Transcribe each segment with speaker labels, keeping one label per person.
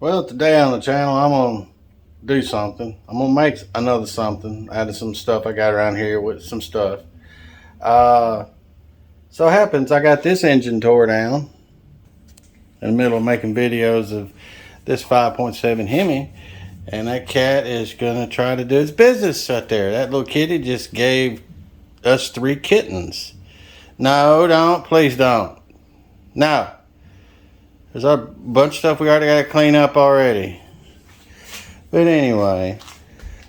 Speaker 1: Well, today on the channel, I'm going to do something. I'm going to make another something out of some stuff I got around here with some stuff. So happens I got this engine tore down in the middle of making videos of this 5.7 Hemi. And that cat is going to try to do its business out there. That little kitty just gave us 3 kittens. No, don't. Please don't. No. There's a bunch of stuff we already got to clean up already. But anyway,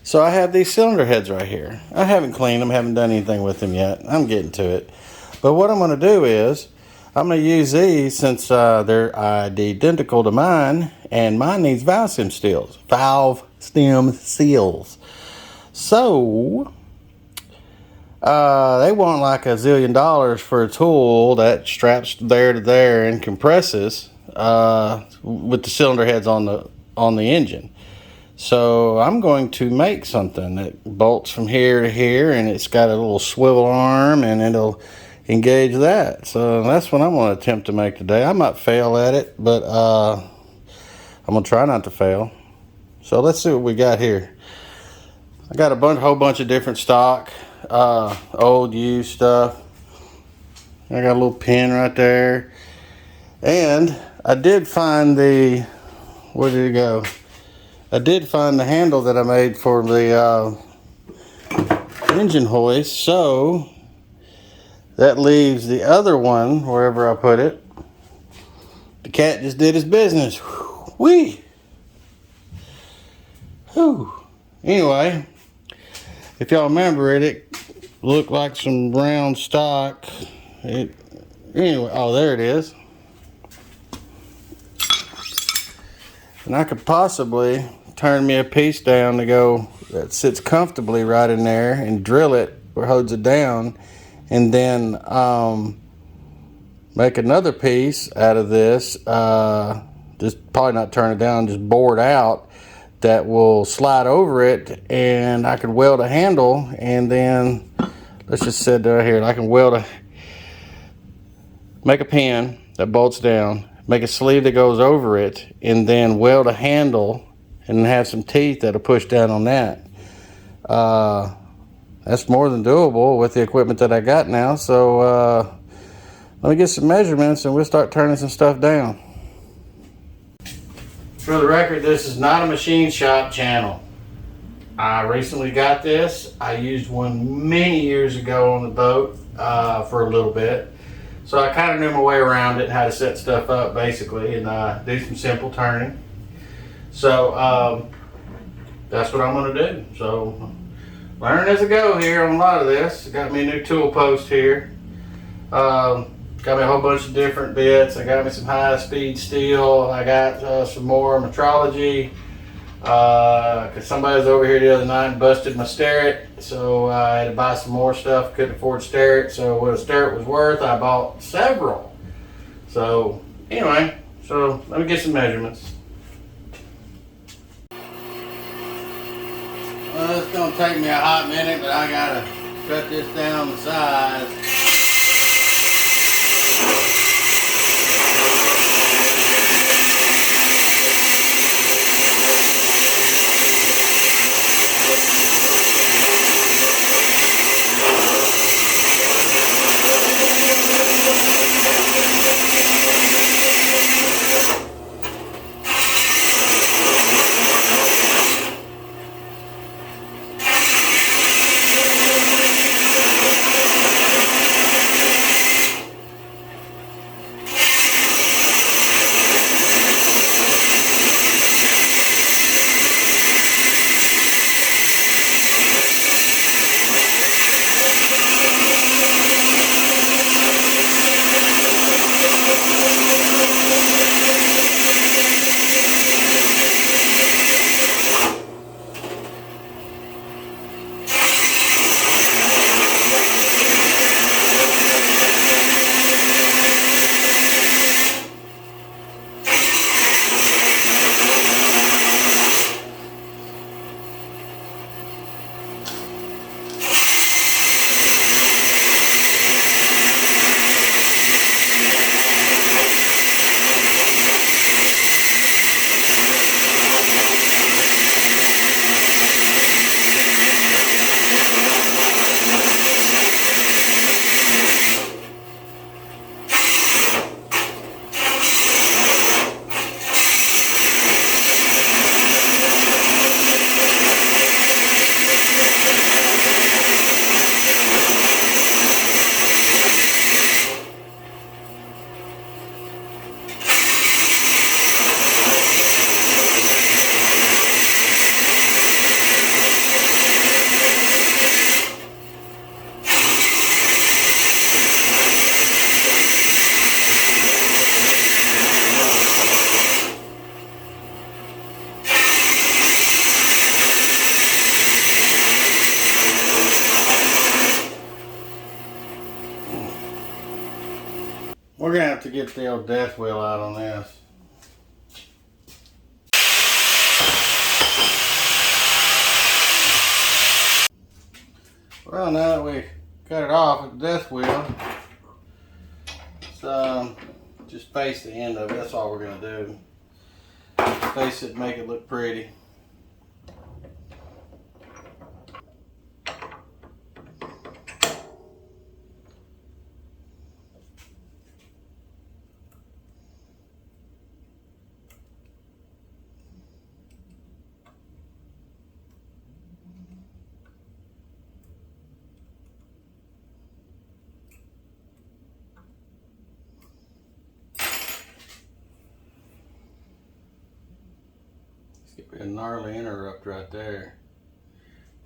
Speaker 1: so I have these cylinder heads right here. I haven't cleaned them, haven't done anything with them yet. I'm getting to it. But what I'm going to do is, I'm going to use these since they're identical to mine, and mine needs valve stem seals. Valve stem seals. So, they want like $1 zillion for a tool that straps there to there and compresses with the cylinder heads on the engine. So I'm going to make something that bolts from here to here, and it's got a little swivel arm, and it'll engage that. So that's what I'm going to attempt to make today. I might fail at it, but I'm going to try not to fail. So let's see what we got here. I got a whole bunch of different stock, old used stuff. I got a little pin right there. And I did find where did it go? I did find the handle that I made for the engine hoist. So that leaves the other one wherever I put it. The cat just did his business. Whee! Whew. Anyway, if y'all remember it, it looked like some round stock. Anyway, oh, there it is. And I could possibly turn me a piece down to go that sits comfortably right in there and drill it or holds it down, and then make another piece out of this. Just probably not turn it down, just bore it out, that will slide over it, and I could weld a handle, and then let's just set right here. I can make a pin that bolts down, make a sleeve that goes over it, and then weld a handle and have some teeth that'll push down on that. That's more than doable with the equipment that I got now. So let me get some measurements and we'll start turning some stuff down. For the record, this is not a machine shop channel. I recently got this. I used one many years ago on the boat for a little bit. So I kind of knew my way around it and how to set stuff up basically, and do some simple turning. So that's what I'm going to do. So learn as I go here on a lot of this. Got me a new tool post here. Got me a whole bunch of different bits. I got me some high-speed steel. I got some more metrology. Because somebody was over here the other night and busted my sterret. So I had to buy some more stuff. Couldn't afford sterret. So what a sterret was worth, I bought several. So anyway, so let me get some measurements. Well, it's going to take me a hot minute, but I got to cut this down the size. We're gonna have to get the old death wheel out on this. Well, now that we cut it off with the death wheel, let's just face the end of it. That's all we're gonna do. Just face it and make it look pretty. A gnarly interrupt right there.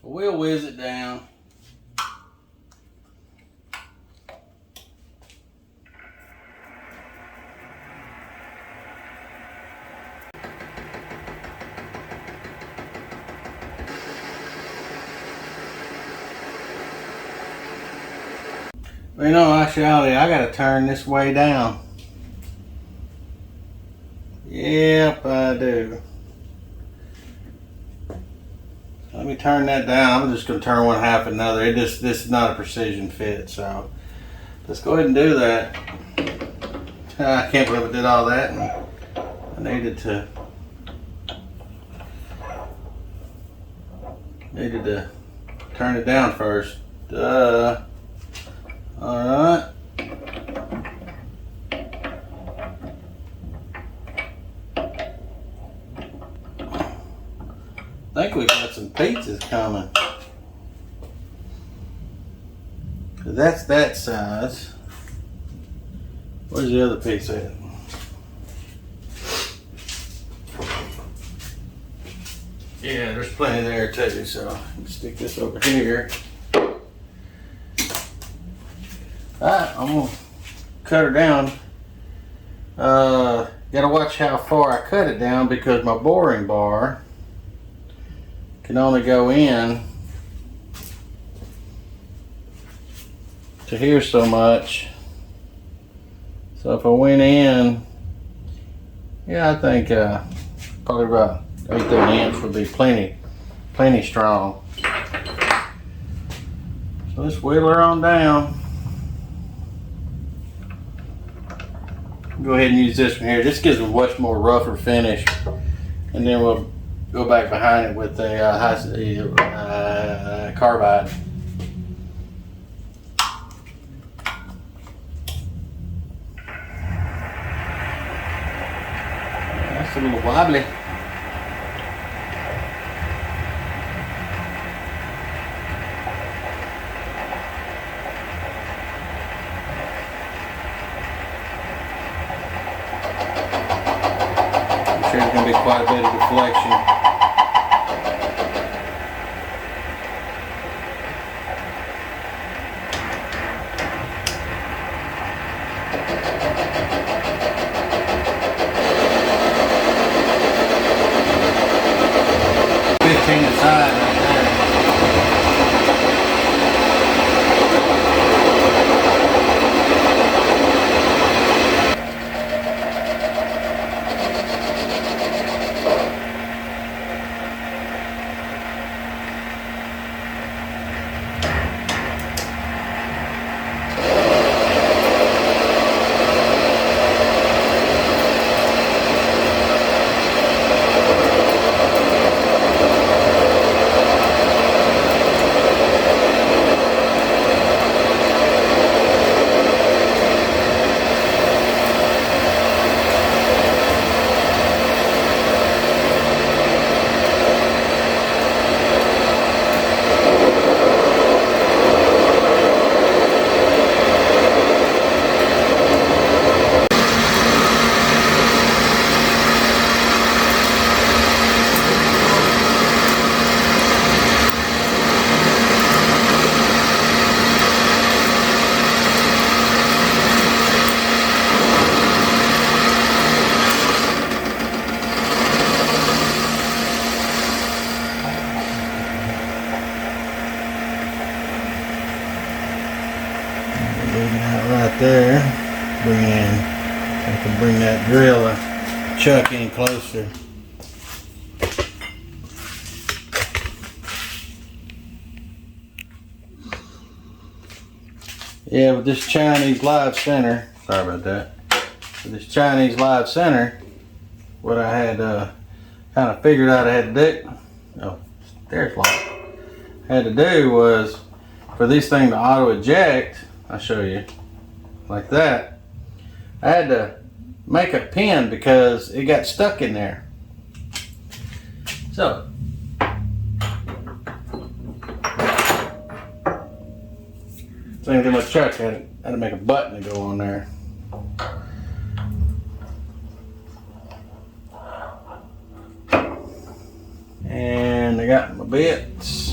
Speaker 1: We'll whiz it down. Well, you know, actually, I gotta turn this way down. Yep, I do. Let me turn that down. I'm just going to turn one half another. This is not a precision fit, so let's go ahead and do that. I can't believe I did all that. And I needed to turn it down first. All right. I think we got some pizzas coming. That's that size. Where's the other piece at? Yeah, there's plenty there too, so I can stick this over here. Alright, I'm gonna cut her down. Gotta watch how far I cut it down because my boring bar can only go in to here so much. So if I went in, yeah, I think probably about 1/8 inch would be plenty strong. So let's wheel her on down. Go ahead and use this one here. This gives a much more rougher finish, and then we'll go back behind it with a carbide. That's a little wobbly. I'm sure there's going to be quite a bit of deflection. Right there. bring it in. I can bring that drill chuck in closer. Yeah, with this Chinese live center, sorry about that. With this Chinese live center, what I had kind of figured out I had to do, oh, there's lock. Had to do was for this thing to auto eject, I'll show you, like that. I had to make a pin because it got stuck in there. So, same thing with Chuck, I had to make a button to go on there. And I got my bits.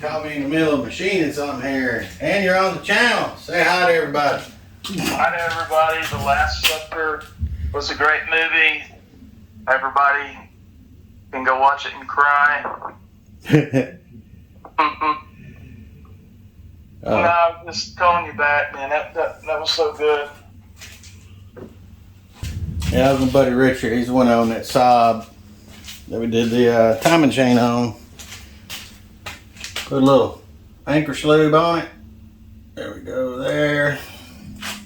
Speaker 1: Caught me in the middle of machining something here. And you're on the channel. Say hi to everybody.
Speaker 2: Hi to everybody. The Last Supper was a great movie. Everybody can go watch it and cry. No, just calling you back, man. That was so good.
Speaker 1: Yeah, that was my buddy Richard. He's the one on that Saab that we did the timing chain on. Put a little anchor slube on it. There we go there.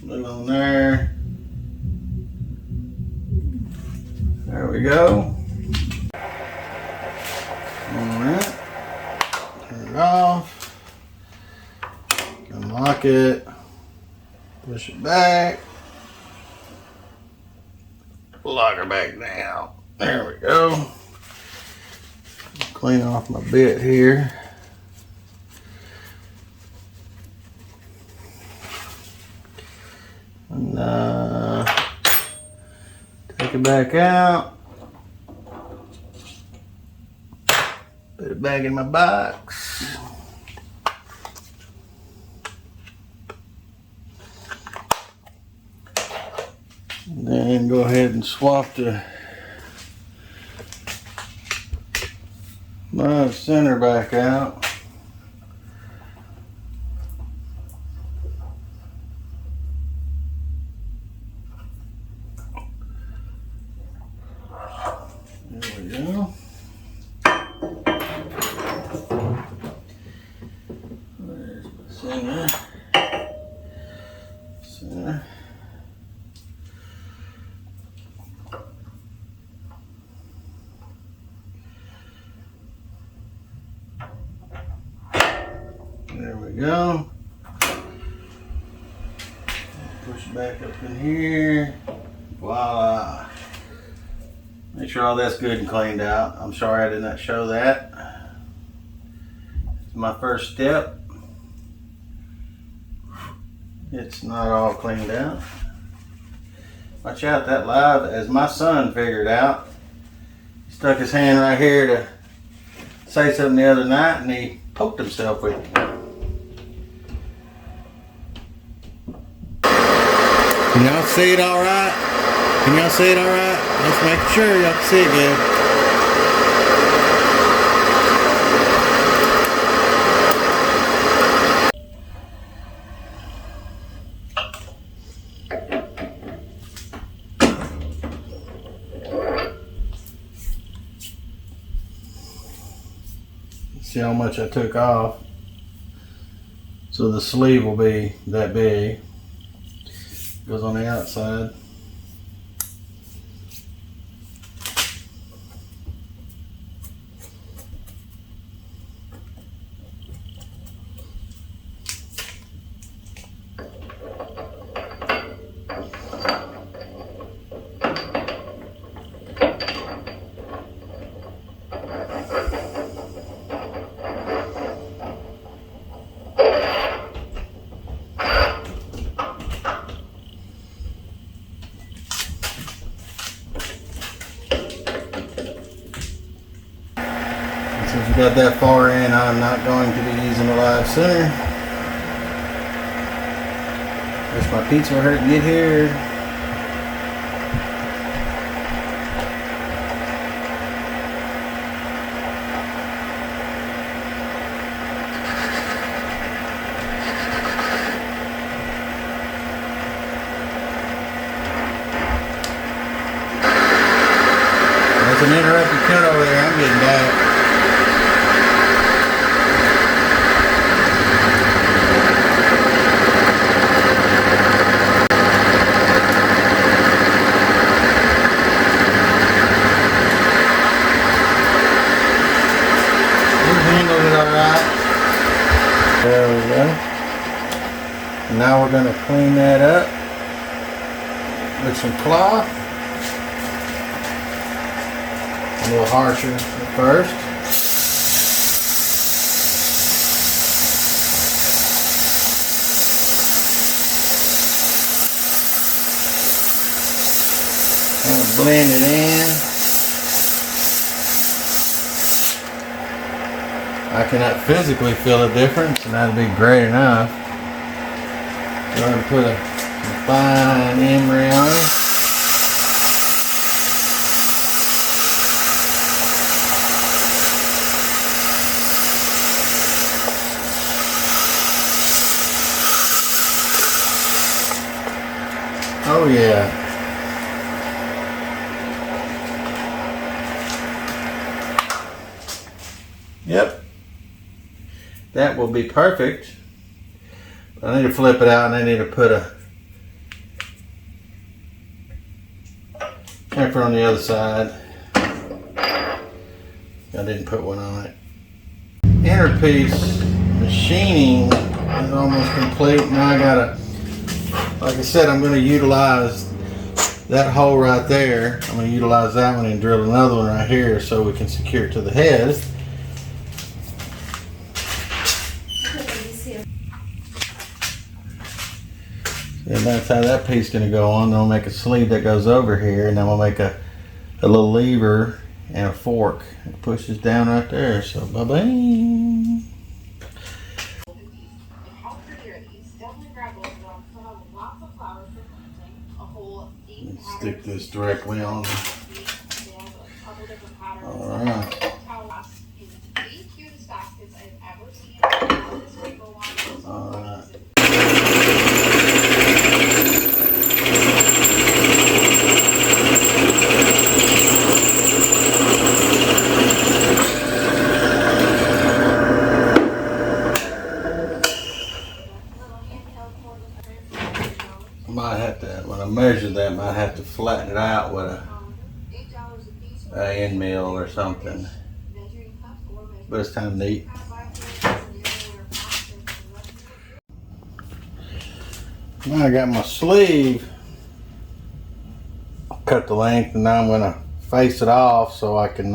Speaker 1: Slube on there. There we go. Alright. Turn it off. Unlock it. Push it back. Lock her back down. There we go. Clean off my bit here. And take it back out. Put it back in my box. And then go ahead and swap the live center back out. There we go. There's my center. Center. There we go. Push it back up in here. Voila. Make sure all that's good and cleaned out. I'm sorry I did not show that. It's my first step. It's not all cleaned out. Watch out, that live, as my son figured out, he stuck his hand right here to say something the other night and he poked himself with it. Can y'all see it all right? Can y'all see it all right? Let's make sure y'all can see it good. See how much I took off. So the sleeve will be that big. Goes on the outside. Since we got that far in, I'm not going to be using the live center. Guess my pizza will hurt to get here. Now we're going to clean that up with some cloth. A little harsher at first. Kind of blend it in. I cannot physically feel a difference, and that'd be great enough. Go ahead and put a fine emery on it. Oh yeah. Yep. That will be perfect. I need to flip it out, and I need to put a chamfer on the other side. I didn't put one on it. Inner piece machining is almost complete. Now I gotta, like I said, I'm going to utilize that hole right there. I'm going to utilize that one and drill another one right here so we can secure it to the head. And that's how that piece is going to go on. Then we'll make a sleeve that goes over here, and then we'll make a little lever and a fork. It pushes down right there. So bye-bye. Stick this directly on. All right. All right. Might have to, when I measure that, might have to flatten it out with a end mill or something. But it's kind of neat. Now I got my sleeve. Cut the length, and now I'm going to face it off so I can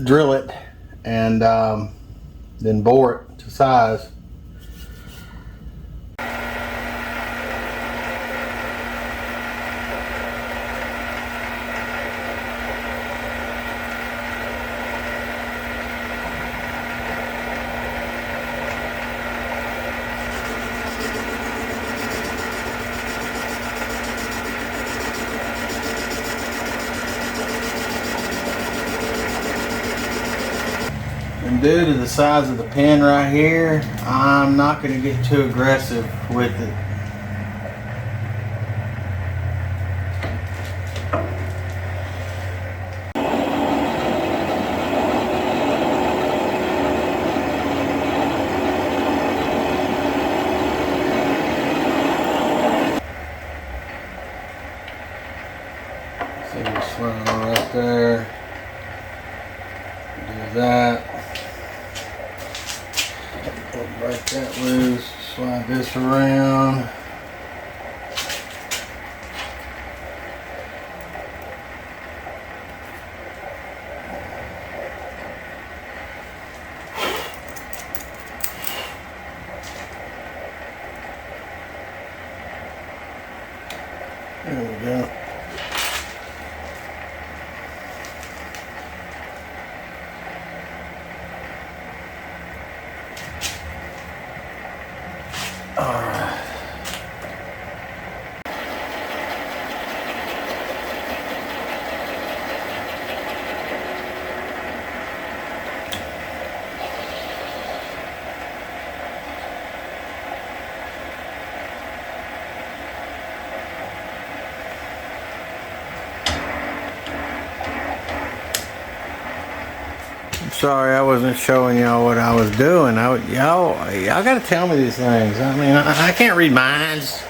Speaker 1: drill it and then bore it to size. And due to the size of the pin right here, I'm not going to get too aggressive with it. See the slide right there. Do that. Break that loose, slide this around. There we go. Alright. Sorry, I wasn't showing y'all what I was doing. Y'all gotta tell me these things. I mean, I can't read minds.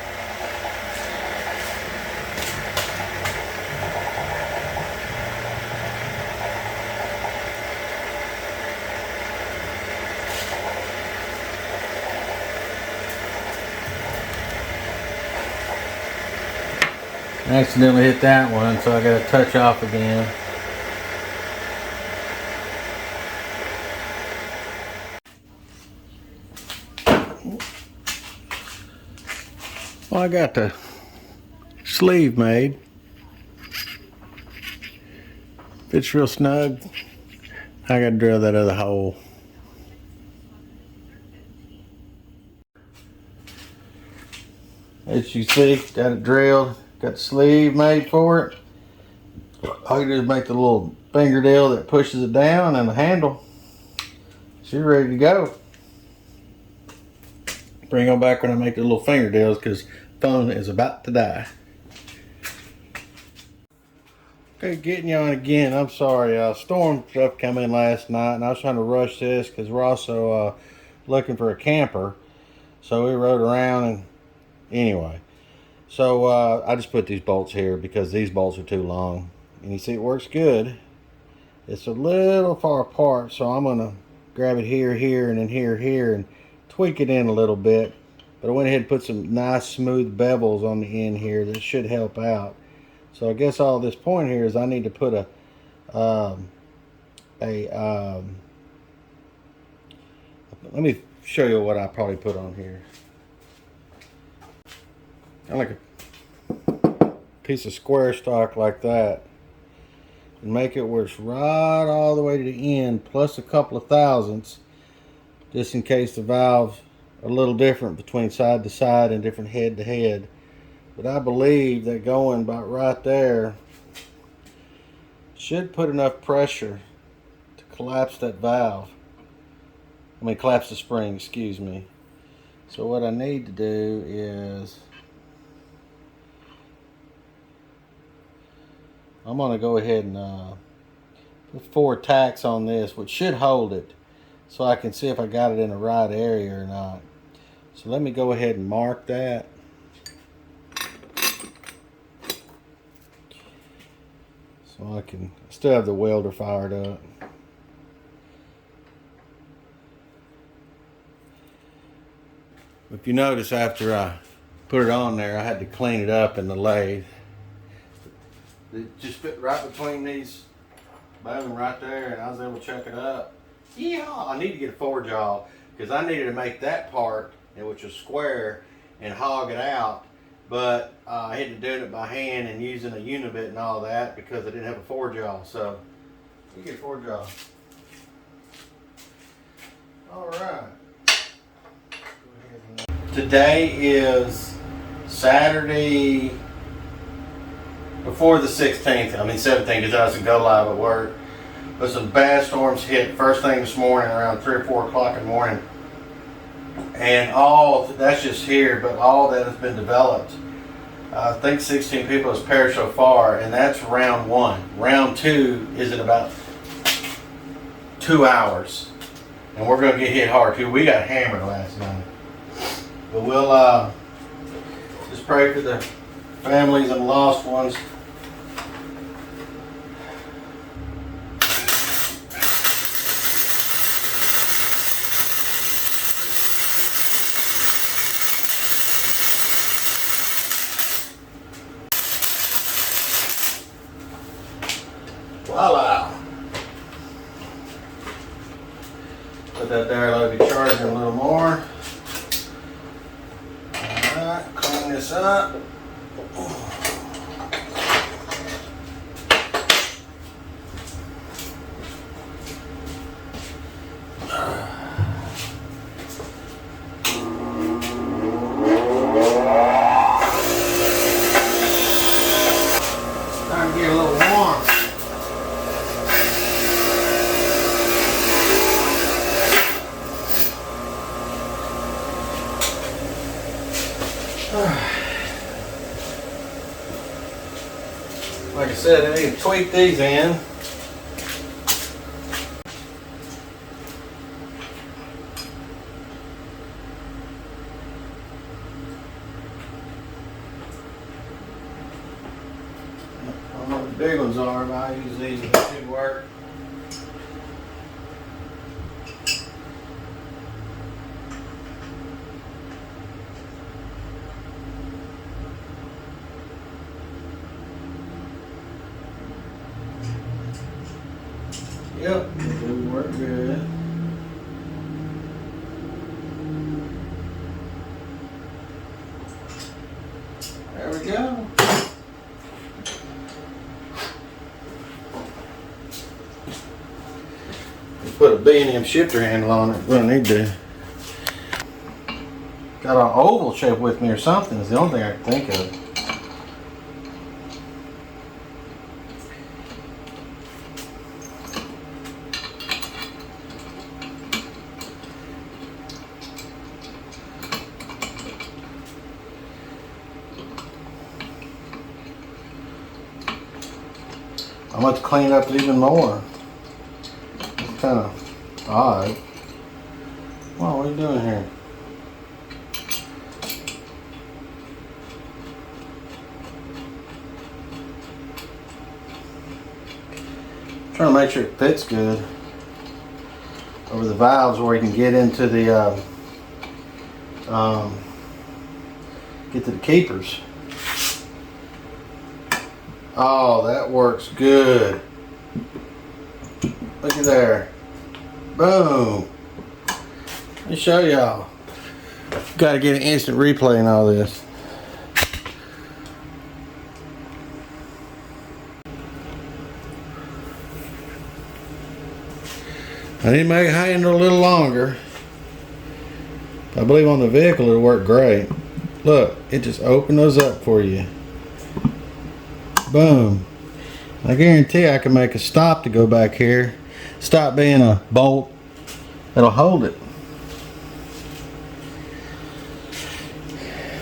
Speaker 1: Accidentally hit that one, so I got to touch off again. Well, I got the sleeve made. Fits real snug. I got to drill that other hole. As you see, got it drilled. Got the sleeve made for it. All you do is make the little finger deal that pushes it down and the handle. She's ready to go. Bring on back when I make the little finger deals because phone is about to die. Okay, getting you on again. I'm sorry. Storm stuff came in last night and I was trying to rush this because we're also looking for a camper. So we rode around and anyway. So I just put these bolts here because these bolts are too long. And you see it works good. It's a little far apart, so I'm going to grab it here, here, and then here, here, and tweak it in a little bit. But I went ahead and put some nice smooth bevels on the end here that should help out. So I guess all this point here is I need to put let me show you what I probably put on here. I like a piece of square stock like that. And make it where it's right all the way to the end, plus a couple of thousandths, just in case the valves are a little different between side to side and different head to head. But I believe that going about right there should put enough pressure to collapse that valve. I mean, collapse the spring, excuse me. So what I need to do is I'm going to go ahead and put 4 tacks on this, which should hold it, so I can see if I got it in the right area or not. So let me go ahead and mark that. So I can still have the welder fired up. If you notice, after I put it on there, I had to clean it up in the lathe. It just fit right between these, boom, right there, and I was able to check it up. Yeah, I need to get a 4-jaw because I needed to make that part, which was square, and hog it out. But I had to do it by hand and using a unibit and all that because I didn't have a 4-jaw. So you get a 4-jaw. All right. Today is Saturday before the 16th. I mean 17th because I was to go live at work. But some bad storms hit first thing this morning around 3 or 4 o'clock in the morning. And all, that's just here, but all that has been developed. I think 16 people has perished so far, and that's round 1. Round 2 is in about 2 hours. And we're going to get hit hard too. We got hammered last night. But we'll just pray for the families and lost ones. Voila! Put that there, let it be charging a little more. Alright, clean this up. Starting to get a little warm. Like I said, I need to tweak these in. I don't know what the big ones are, but I use these, they should work. Yep, it would work good. There we go. Put a B&M shifter handle on it. What I need to. Got an oval shape with me or something is the only thing I can think of. I'm going to clean it up even more. It's kind of odd. Wow, what are you doing here? Trying to make sure it fits good over the valves where you can get into the get to the keepers. Oh, that works good. Look at there. Boom. Let me show y'all. Got to get an instant replay in all this. I need to make it handle a little longer. I believe on the vehicle it'll work great. Look, it just opened those up for you. Boom. I guarantee I can make a stop to go back here. Stop being a bolt. It'll hold it.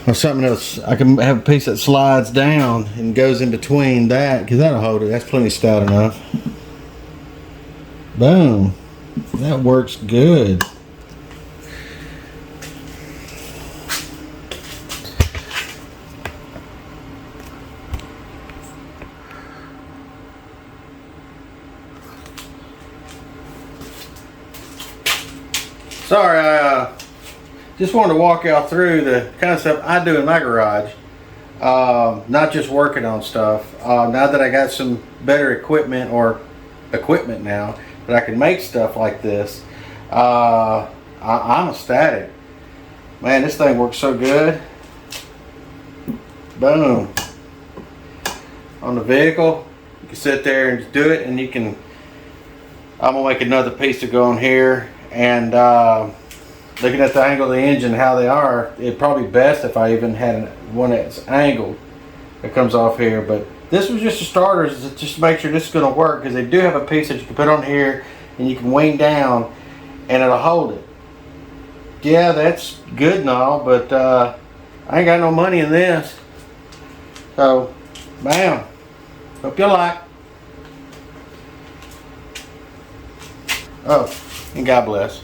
Speaker 1: Or something else. I can have a piece that slides down and goes in between that, because that'll hold it. That's plenty stout enough. Boom. That works good. Sorry, I just wanted to walk y'all through the kind of stuff I do in my garage. Not just working on stuff. Now that I got some better equipment now that I can make stuff like this, I'm ecstatic. Man, this thing works so good. Boom. On the vehicle, you can sit there and just do it, and you can. I'm gonna make another piece to go on here. And looking at the angle of the engine, how they are, it'd probably be best if I even had one that's angled that comes off here. But this was just a starter, just to make sure this is going to work, because they do have a piece that you can put on here and you can wing down and it'll hold it. Yeah, that's good and all, but I ain't got no money in this. So, bam. Hope you like. Oh, and God bless.